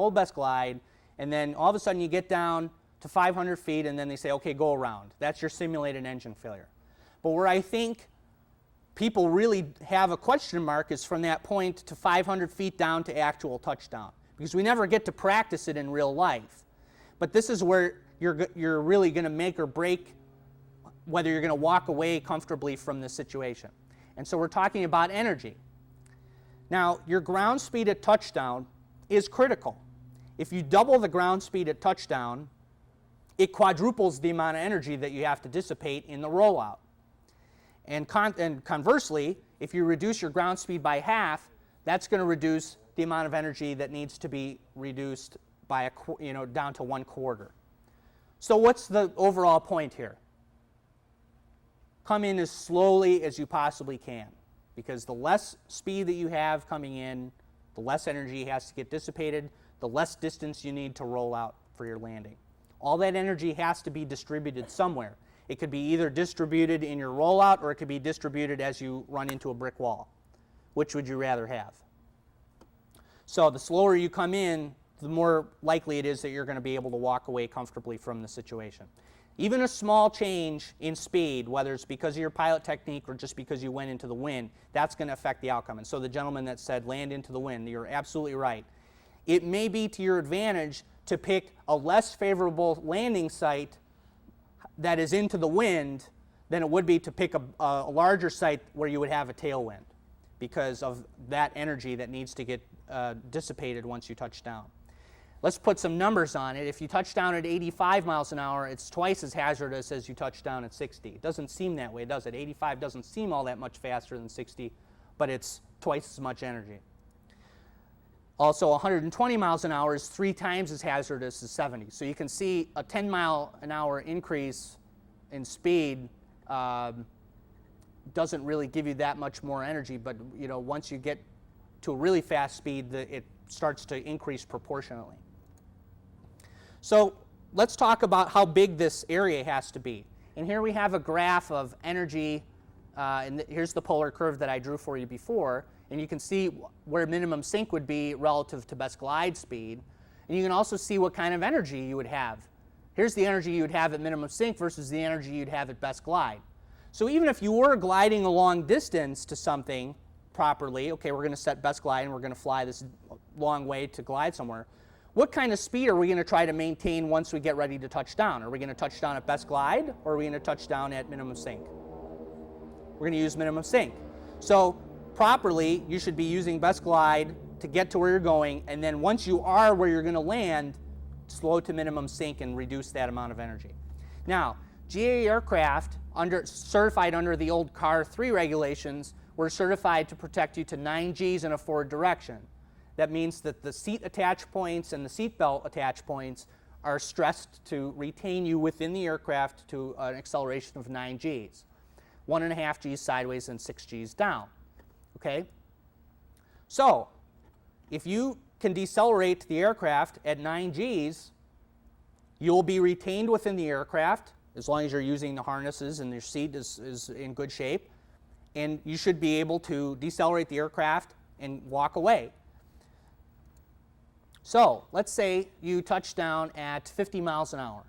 and then all of a sudden you get down to 500 feet and then they say, okay, go around. That's your simulated engine failure. But where I think people really have a question mark is from that point to 500 feet down to actual touchdown, because we never get to practice it in real life. But this is where you're really going to make or break whether you're going to walk away comfortably from this situation. And so we're talking about energy. Now, your ground speed at touchdown is critical. If you double the ground speed at touchdown, it quadruples the amount of energy that you have to dissipate in the rollout. And conversely, if you reduce your ground speed by half, that's going to reduce the amount of energy that needs to be reduced by down to 1/4. So what's the overall point here? Come in as slowly as you possibly can, because the less speed that you have coming in, the less energy has to get dissipated, the less distance you need to roll out for your landing. All that energy has to be distributed somewhere. It could be either distributed in your rollout or it could be distributed as you run into a brick wall. Which would you rather have? So the slower you come in, the more likely it is that you're going to be able to walk away comfortably from the situation. Even a small change in speed, whether it's because of your pilot technique or just because you went into the wind, that's going to affect the outcome. And so the gentleman that said land into the wind, you're absolutely right. It may be to your advantage to pick a less favorable landing site that is into the wind than it would be to pick a larger site where you would have a tailwind. because of that energy that needs to get dissipated once you touch down. Let's put some numbers on it. If you touch down at 85 miles an hour, it's twice as hazardous as you touch down at 60. It doesn't seem that way, does it? 85 doesn't seem all that much faster than 60, but it's twice as much energy. Also, 120 miles an hour is 3 times as hazardous as 70. So you can see a 10 mile an hour increase in speed doesn't really give you that much more energy, but once you get to a really fast speed, it starts to increase proportionately. So let's talk about how big this area has to be. And here we have a graph of energy, and here's the polar curve that I drew for you before, and you can see where minimum sink would be relative to best glide speed, and you can also see what kind of energy you would have. Here's the energy you would have at minimum sink versus the energy you'd have at best glide. So even if you were gliding a long distance to something properly, okay, we're going to set best glide and we're going to fly this long way to glide somewhere, what kind of speed are we going to try to maintain once we get ready to touch down? Are we going to touch down at best glide, or are we going to touch down at minimum sink? We're going to use minimum sink. So properly, you should be using best glide to get to where you're going, and then once you are where you're going to land, slow to minimum sink and reduce that amount of energy. Now, GA aircraft certified under the old CAR 3 regulations were certified to protect you to 9 Gs in a forward direction. That means that the seat attach points and the seat belt attach points are stressed to retain you within the aircraft to an acceleration of 9 Gs. 1.5 Gs sideways and 6 Gs down. Okay? So, if you can decelerate the aircraft at 9 Gs, you'll be retained within the aircraft as long as you're using the harnesses and your seat is in good shape, and you should be able to decelerate the aircraft and walk away. So let's say you touch down at 50 miles an hour.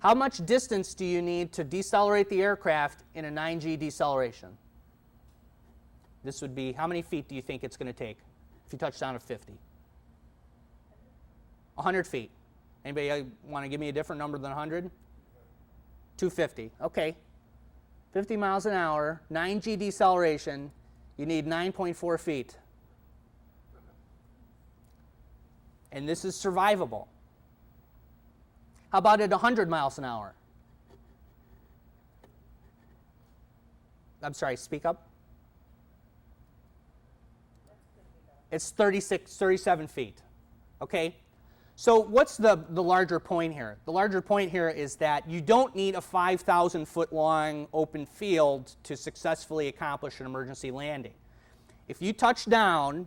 How much distance do you need to decelerate the aircraft in a 9G deceleration? This would be, how many feet do you think it's going to take if you touch down at 50? 100 feet. Anybody want to give me a different number than 100? 250. Okay. 50 miles an hour, 9G deceleration, you need 9.4 feet. And this is survivable. How about at 100 miles an hour? I'm sorry, speak up. It's 37 feet. Okay? So what's the larger point here? The larger point here is that you don't need a 5,000 foot long open field to successfully accomplish an emergency landing. If you touch down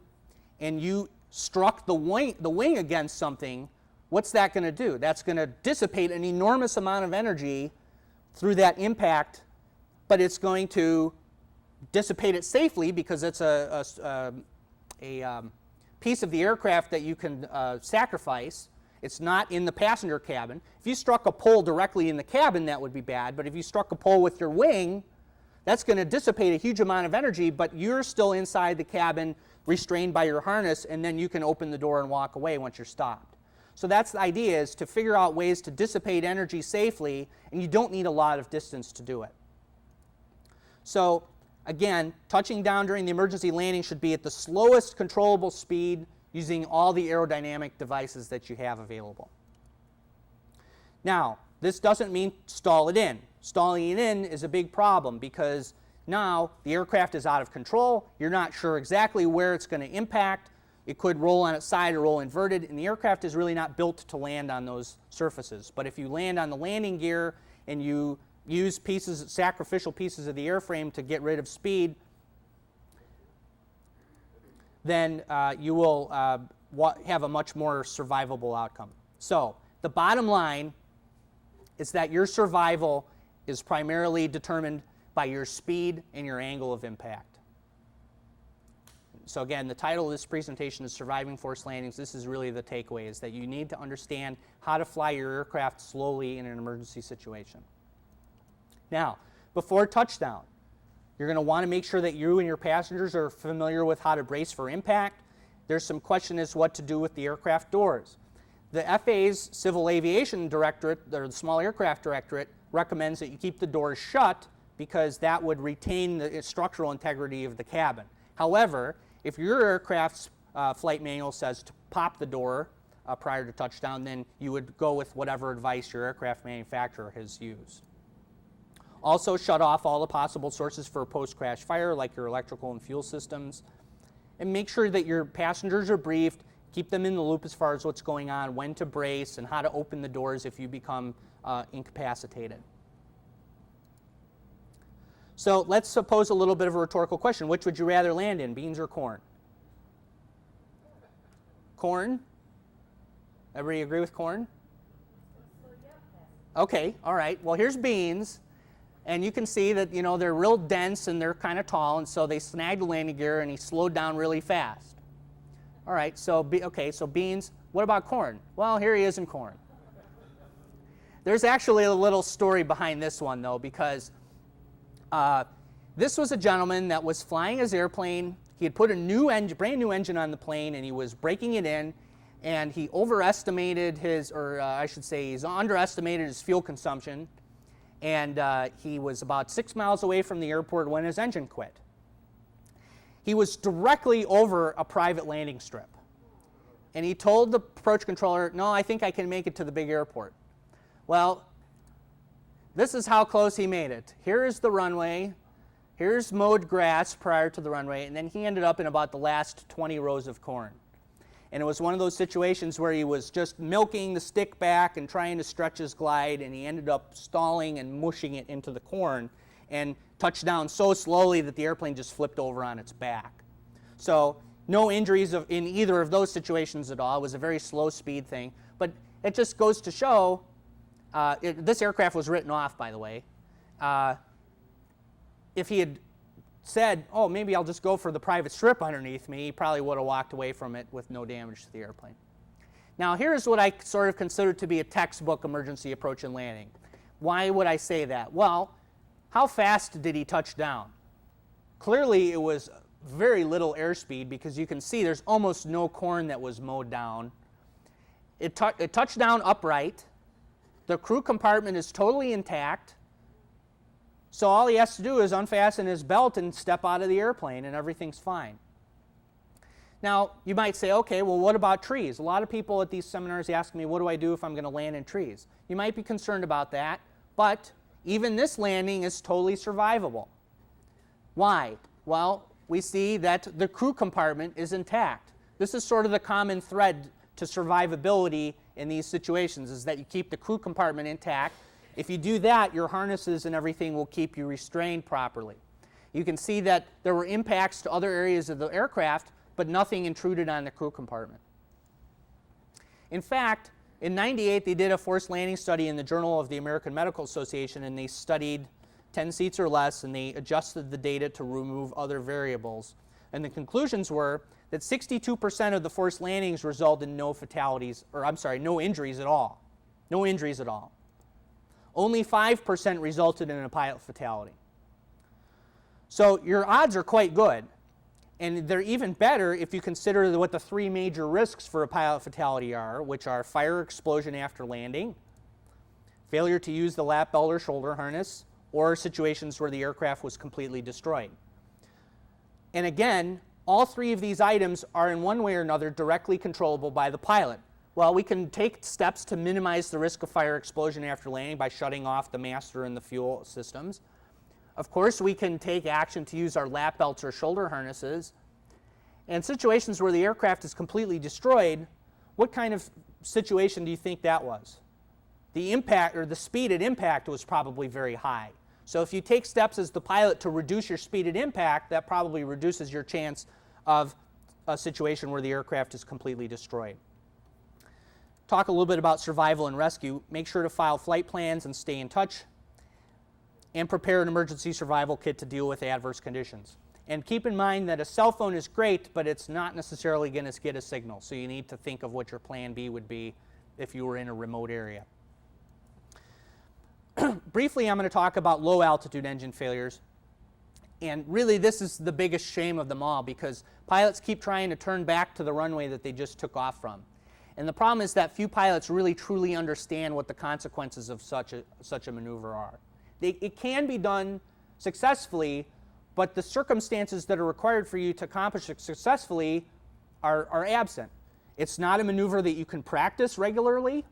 and you struck the wing against something, what's that going to do? That's going to dissipate an enormous amount of energy through that impact, but it's going to dissipate it safely because it's a piece of the aircraft that you can sacrifice. It's not in the passenger cabin. If you struck a pole directly in the cabin, that would be bad, but if you struck a pole with your wing, that's going to dissipate a huge amount of energy, but you're still inside the cabin restrained by your harness, and then you can open the door and walk away once you're stopped. So that's the idea, is to figure out ways to dissipate energy safely, and you don't need a lot of distance to do it. So again, touching down during the emergency landing should be at the slowest controllable speed using all the aerodynamic devices that you have available. Now, this doesn't mean stall it in. Stalling it in is a big problem because now the aircraft is out of control. You're not sure exactly where it's going to impact. It could roll on its side or roll inverted, and the aircraft is really not built to land on those surfaces. But if you land on the landing gear and you use sacrificial pieces of the airframe to get rid of speed, then you will have a much more survivable outcome. So the bottom line is that your survival is primarily determined by your speed and your angle of impact. So again, the title of this presentation is Surviving Forced Landings. This is really the takeaway, is that you need to understand how to fly your aircraft slowly in an emergency situation. Now, before touchdown, you're going to want to make sure that you and your passengers are familiar with how to brace for impact. There's some question as to what to do with the aircraft doors. The FAA's Civil Aviation Directorate, or the Small Aircraft Directorate, recommends that you keep the doors shut because that would retain the structural integrity of the cabin. However, if your aircraft's flight manual says to pop the door prior to touchdown, then you would go with whatever advice your aircraft manufacturer has used. Also, shut off all the possible sources for post-crash fire, like your electrical and fuel systems. And make sure that your passengers are briefed. Keep them in the loop as far as what's going on, when to brace, and how to open the doors if you become incapacitated. So let's suppose a little bit of a rhetorical question. Which would you rather land in, beans or corn? Corn? Everybody agree with corn? Okay, all right. Well, here's beans. And you can see that, you know, they're real dense and they're kind of tall, and so they snagged the landing gear and he slowed down really fast. All right, so, so beans. What about corn? Well, here he is in corn. There's actually a little story behind this one, though, because this was a gentleman that was flying his airplane. He had put a brand new engine on the plane, and he was breaking it in, and he overestimated his, or I should say, he's underestimated his fuel consumption. And he was about 6 miles away from the airport when his engine quit. He was directly over a private landing strip. And he told the approach controller, no, I think I can make it to the big airport. Well, this is how close he made it. Here is the runway. Here's mowed grass prior to the runway. And then he ended up in about the last 20 rows of corn. And it was one of those situations where he was just milking the stick back and trying to stretch his glide, and he ended up stalling and mushing it into the corn and touched down so slowly that the airplane just flipped over on its back. So no injuries in either of those situations at all. It was a very slow speed thing. But it just goes to show, this aircraft was written off, by the way. If he had said, oh, maybe I'll just go for the private strip underneath me, he probably would have walked away from it with no damage to the airplane. Now, here's what I sort of consider to be a textbook emergency approach and landing. Why would I say that? Well, how fast did he touch down? Clearly, it was very little airspeed because you can see there's almost no corn that was mowed down. It touched down upright. The crew compartment is totally intact. So all he has to do is unfasten his belt and step out of the airplane, and everything's fine. Now, you might say, okay, well, what about trees? A lot of people at these seminars ask me, what do I do if I'm going to land in trees? You might be concerned about that, but even this landing is totally survivable. Why? Well, we see that the crew compartment is intact. This is sort of the common thread to survivability in these situations, is that you keep the crew compartment intact. If you do that, your harnesses and everything will keep you restrained properly. You can see that there were impacts to other areas of the aircraft, but nothing intruded on the crew compartment. In fact, in '98, they did a forced landing study in the Journal of the American Medical Association, and they studied 10 seats or less, and they adjusted the data to remove other variables. And the conclusions were that 62% of the forced landings result in no fatalities, or I'm sorry, no injuries at all. No injuries at all. Only 5% resulted in a pilot fatality. So your odds are quite good. And they're even better if you consider what the three major risks for a pilot fatality are, which are fire, explosion after landing, failure to use the lap belt or shoulder harness, or situations where the aircraft was completely destroyed. And again, all three of these items are in one way or another directly controllable by the pilot. Well, we can take steps to minimize the risk of fire explosion after landing by shutting off the master and the fuel systems. Of course, we can take action to use our lap belts or shoulder harnesses. And situations where the aircraft is completely destroyed, what kind of situation do you think that was? The impact, or the speed at impact, was probably very high. So if you take steps as the pilot to reduce your speed at impact, that probably reduces your chance of a situation where the aircraft is completely destroyed. Talk a little bit about survival and rescue. Make sure to file flight plans and stay in touch. And prepare an emergency survival kit to deal with adverse conditions. And keep in mind that a cell phone is great, but it's not necessarily going to get a signal. So you need to think of what your plan B would be if you were in a remote area. Briefly, I'm going to talk about low altitude engine failures. And really, this is the biggest shame of them all, because pilots keep trying to turn back to the runway that they just took off from. And the problem is that few pilots really truly understand what the consequences of such a maneuver are. It can be done successfully, but the circumstances that are required for you to accomplish it successfully are absent. It's not a maneuver that you can practice regularly.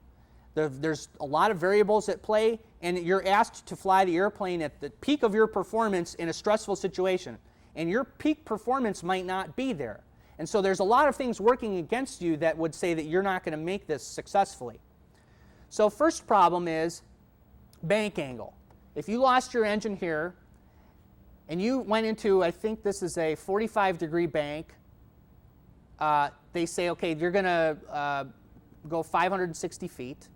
There's a lot of variables at play, and you're asked to fly the airplane at the peak of your performance in a stressful situation. And your peak performance might not be there. And so there's a lot of things working against you that would say that you're not going to make this successfully. So first problem is bank angle. If you lost your engine here, and you went into, I think this is a 45-degree bank, they say, okay, you're going to go 560 feet.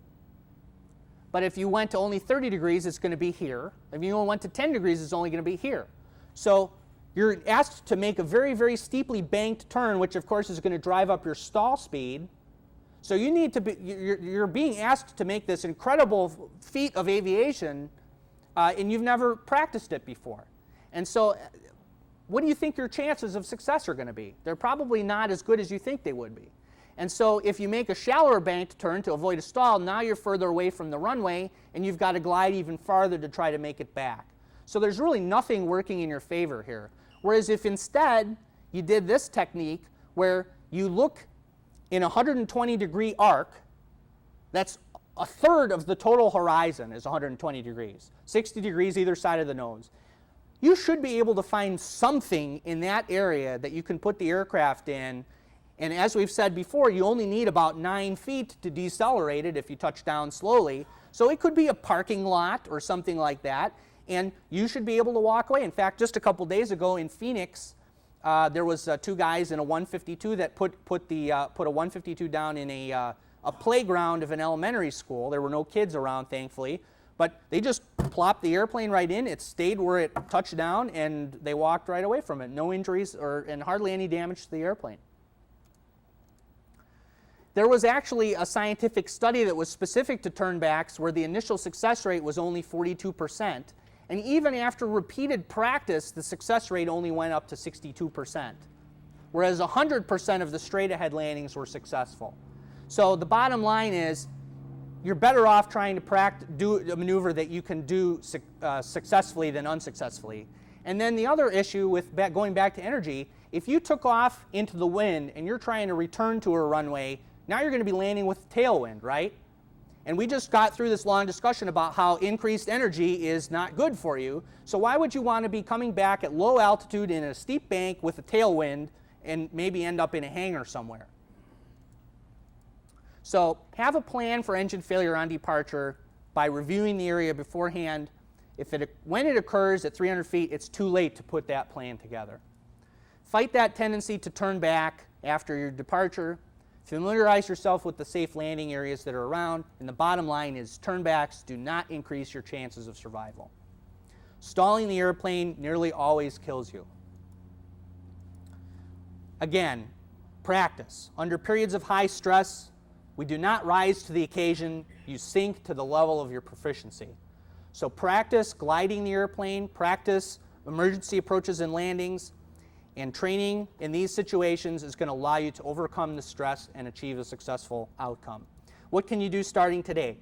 But if you went to only 30 degrees, it's going to be here. If you went to 10 degrees, it's only going to be here. So you're asked to make a very, very steeply banked turn, which of course is going to drive up your stall speed. So you need to be, you're being asked to make this incredible feat of aviation, and you've never practiced it before. And so what do you think your chances of success are going to be? They're probably not as good as you think they would be. And so if you make a shallower banked turn to avoid a stall, now you're further away from the runway, and you've got to glide even farther to try to make it back. So there's really nothing working in your favor here. Whereas if instead you did this technique where you look in a 120-degree arc, that's a third of the total horizon is 120 degrees, 60 degrees either side of the nose. You should be able to find something in that area that you can put the aircraft in. And as we've said before, you only need about 9 feet to decelerate it if you touch down slowly. So it could be a parking lot or something like that, and you should be able to walk away. In fact, just a couple days ago in Phoenix, there was 2 guys in a 152 that put a 152 down in a playground of an elementary school. There were no kids around, thankfully, but they just plopped the airplane right in. It stayed where it touched down, and they walked right away from it. No injuries and hardly any damage to the airplane. There was actually a scientific study that was specific to turnbacks where the initial success rate was only 42%. And even after repeated practice, the success rate only went up to 62%. Whereas 100% of the straight-ahead landings were successful. So the bottom line is, you're better off trying to do a maneuver that you can do successfully than unsuccessfully. And then the other issue with going back to energy, if you took off into the wind and you're trying to return to a runway, now you're going to be landing with tailwind, right? And we just got through this long discussion about how increased energy is not good for you. So why would you want to be coming back at low altitude in a steep bank with a tailwind and maybe end up in a hangar somewhere? So have a plan for engine failure on departure by reviewing the area beforehand. When it occurs at 300 feet, it's too late to put that plan together. Fight that tendency to turn back after your departure. Familiarize yourself with the safe landing areas that are around, and the bottom line is turnbacks do not increase your chances of survival. Stalling the airplane nearly always kills you. Again, practice. Under periods of high stress, we do not rise to the occasion, you sink to the level of your proficiency. So practice gliding the airplane, practice emergency approaches and landings, and training in these situations is going to allow you to overcome the stress and achieve a successful outcome. What can you do starting today?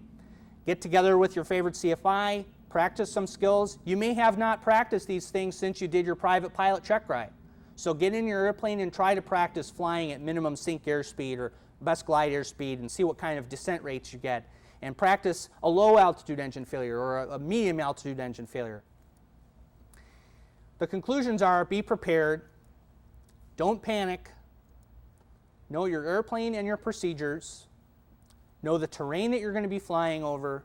Get together with your favorite CFI, practice some skills. You may have not practiced these things since you did your private pilot check ride. So get in your airplane and try to practice flying at minimum sink airspeed or best glide airspeed and see what kind of descent rates you get. And practice a low altitude engine failure or a medium altitude engine failure. The conclusions are: be prepared. Don't panic. Know your airplane and your procedures. Know the terrain that you're going to be flying over.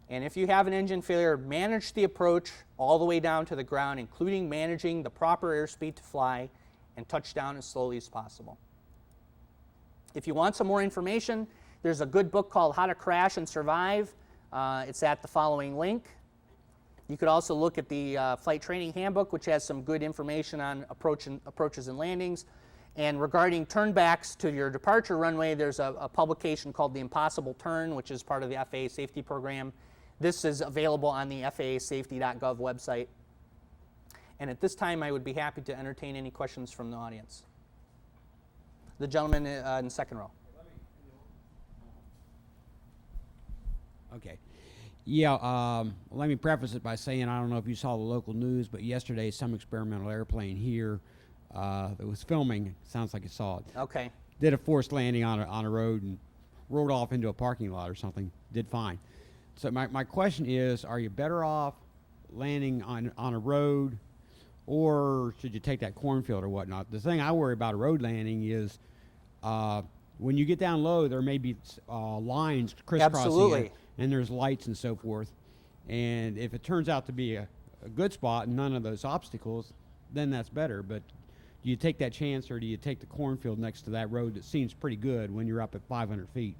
And if you have an engine failure, manage the approach all the way down to the ground, including managing the proper airspeed to fly and touch down as slowly as possible. If you want some more information, there's a good book called How to Crash and Survive. It's at the following link. You could also look at the Flight Training Handbook, which has some good information on approaches and landings. And regarding turnbacks to your departure runway, there's a publication called The Impossible Turn, which is part of the FAA safety program. This is available on the FAAsafety.gov website. And at this time, I would be happy to entertain any questions from the audience. The gentleman in the second row. Okay. Yeah, let me preface it by saying I don't know if you saw the local news, but yesterday some experimental airplane here that was filming, sounds like you saw it, Okay. did a forced landing on a road and rolled off into a parking lot or something, did fine. So my question is, are you better off landing on a road, or should you take that cornfield or whatnot? The thing I worry about a road landing is when you get down low, there may be lines crisscrossing Absolutely. it, and there's lights and so forth. And if it turns out to be a good spot and none of those obstacles, then that's better. But do you take that chance, or do you take the cornfield next to that road that seems pretty good when you're up at 500 feet?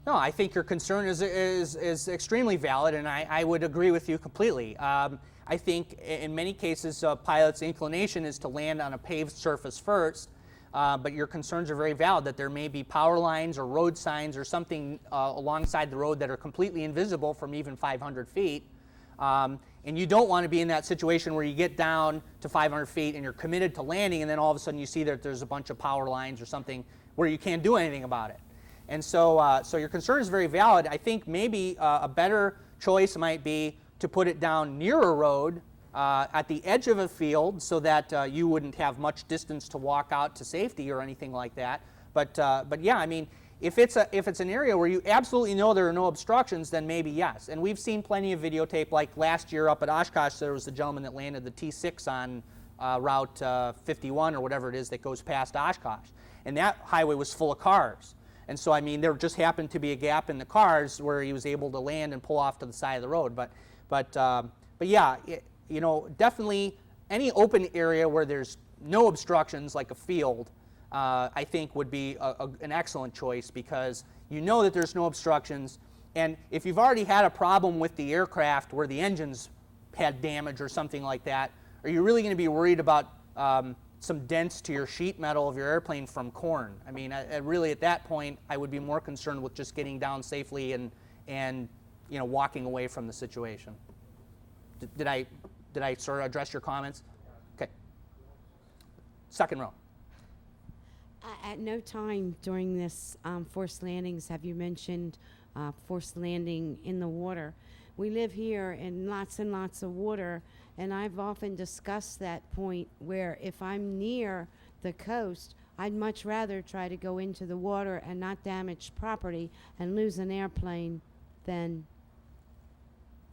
No, I think your concern is extremely valid, and I would agree with you completely. I think in many cases, a pilot's inclination is to land on a paved surface first, but your concerns are very valid that there may be power lines or road signs or something alongside the road that are completely invisible from even 500 feet. And you don't want to be in that situation where you get down to 500 feet and you're committed to landing, and then all of a sudden you see that there's a bunch of power lines or something where you can't do anything about it. And so, so your concern is very valid. I think maybe a better choice might be to put it down near a road at the edge of a field so that you wouldn't have much distance to walk out to safety or anything like that. But yeah, I mean, if it's an area where you absolutely know there are no obstructions, then maybe yes. And we've seen plenty of videotape. Like last year up at Oshkosh, there was a gentleman that landed the T6 on Route 51 or whatever it is that goes past Oshkosh, and that highway was full of cars. And so, I mean, there just happened to be a gap in the cars where he was able to land and pull off to the side of the road. But yeah, you know, definitely any open area where there's no obstructions, like a field, I think would be an excellent choice, because you know that there's no obstructions. And if you've already had a problem with the aircraft where the engines had damage or something like that, are you really going to be worried about some dents to your sheet metal of your airplane from corn? I mean, really at that point, I would be more concerned with just getting down safely and you know, walking away from the situation. Did I sort of address your comments? Okay. Second row. At no time during this forced landings have you mentioned forced landing in the water. We live here in lots and lots of water, and I've often discussed that point where if I'm near the coast, I'd much rather try to go into the water and not damage property and lose an airplane than.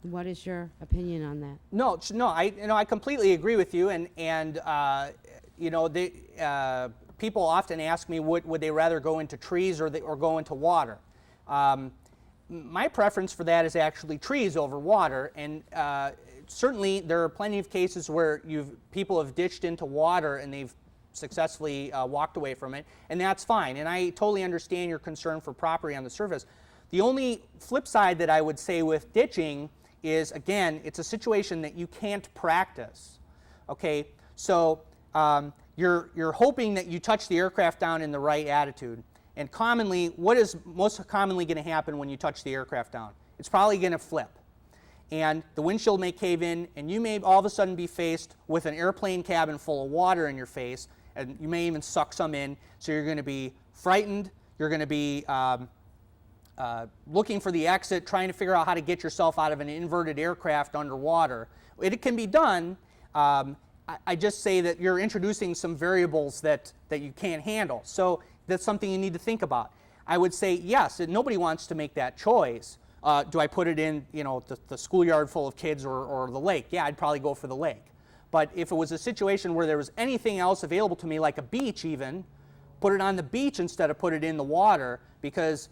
What is your opinion on that? No, I completely agree with you, and you know, people often ask me would they rather go into trees or go into water. My preference for that is actually trees over water, and certainly there are plenty of cases where people have ditched into water and they've successfully walked away from it, and that's fine. And I totally understand your concern for property on the surface. The only flip side that I would say with ditching is, again, it's a situation that you can't practice. Okay, so you're hoping that you touch the aircraft down in the right attitude. And commonly, what is most commonly going to happen when you touch the aircraft down? It's probably going to flip. And the windshield may cave in, and you may all of a sudden be faced with an airplane cabin full of water in your face, and you may even suck some in. So you're going to be frightened. You're going to be looking for the exit, trying to figure out how to get yourself out of an inverted aircraft underwater. It can be done. I just say that you're introducing some variables that you can't handle. So that's something you need to think about. I would say yes, nobody wants to make that choice. Do I put it in, you know, the schoolyard full of kids or the lake? Yeah, I'd probably go for the lake. But if it was a situation where there was anything else available to me, like a beach even, put it on the beach instead of put it in the water, because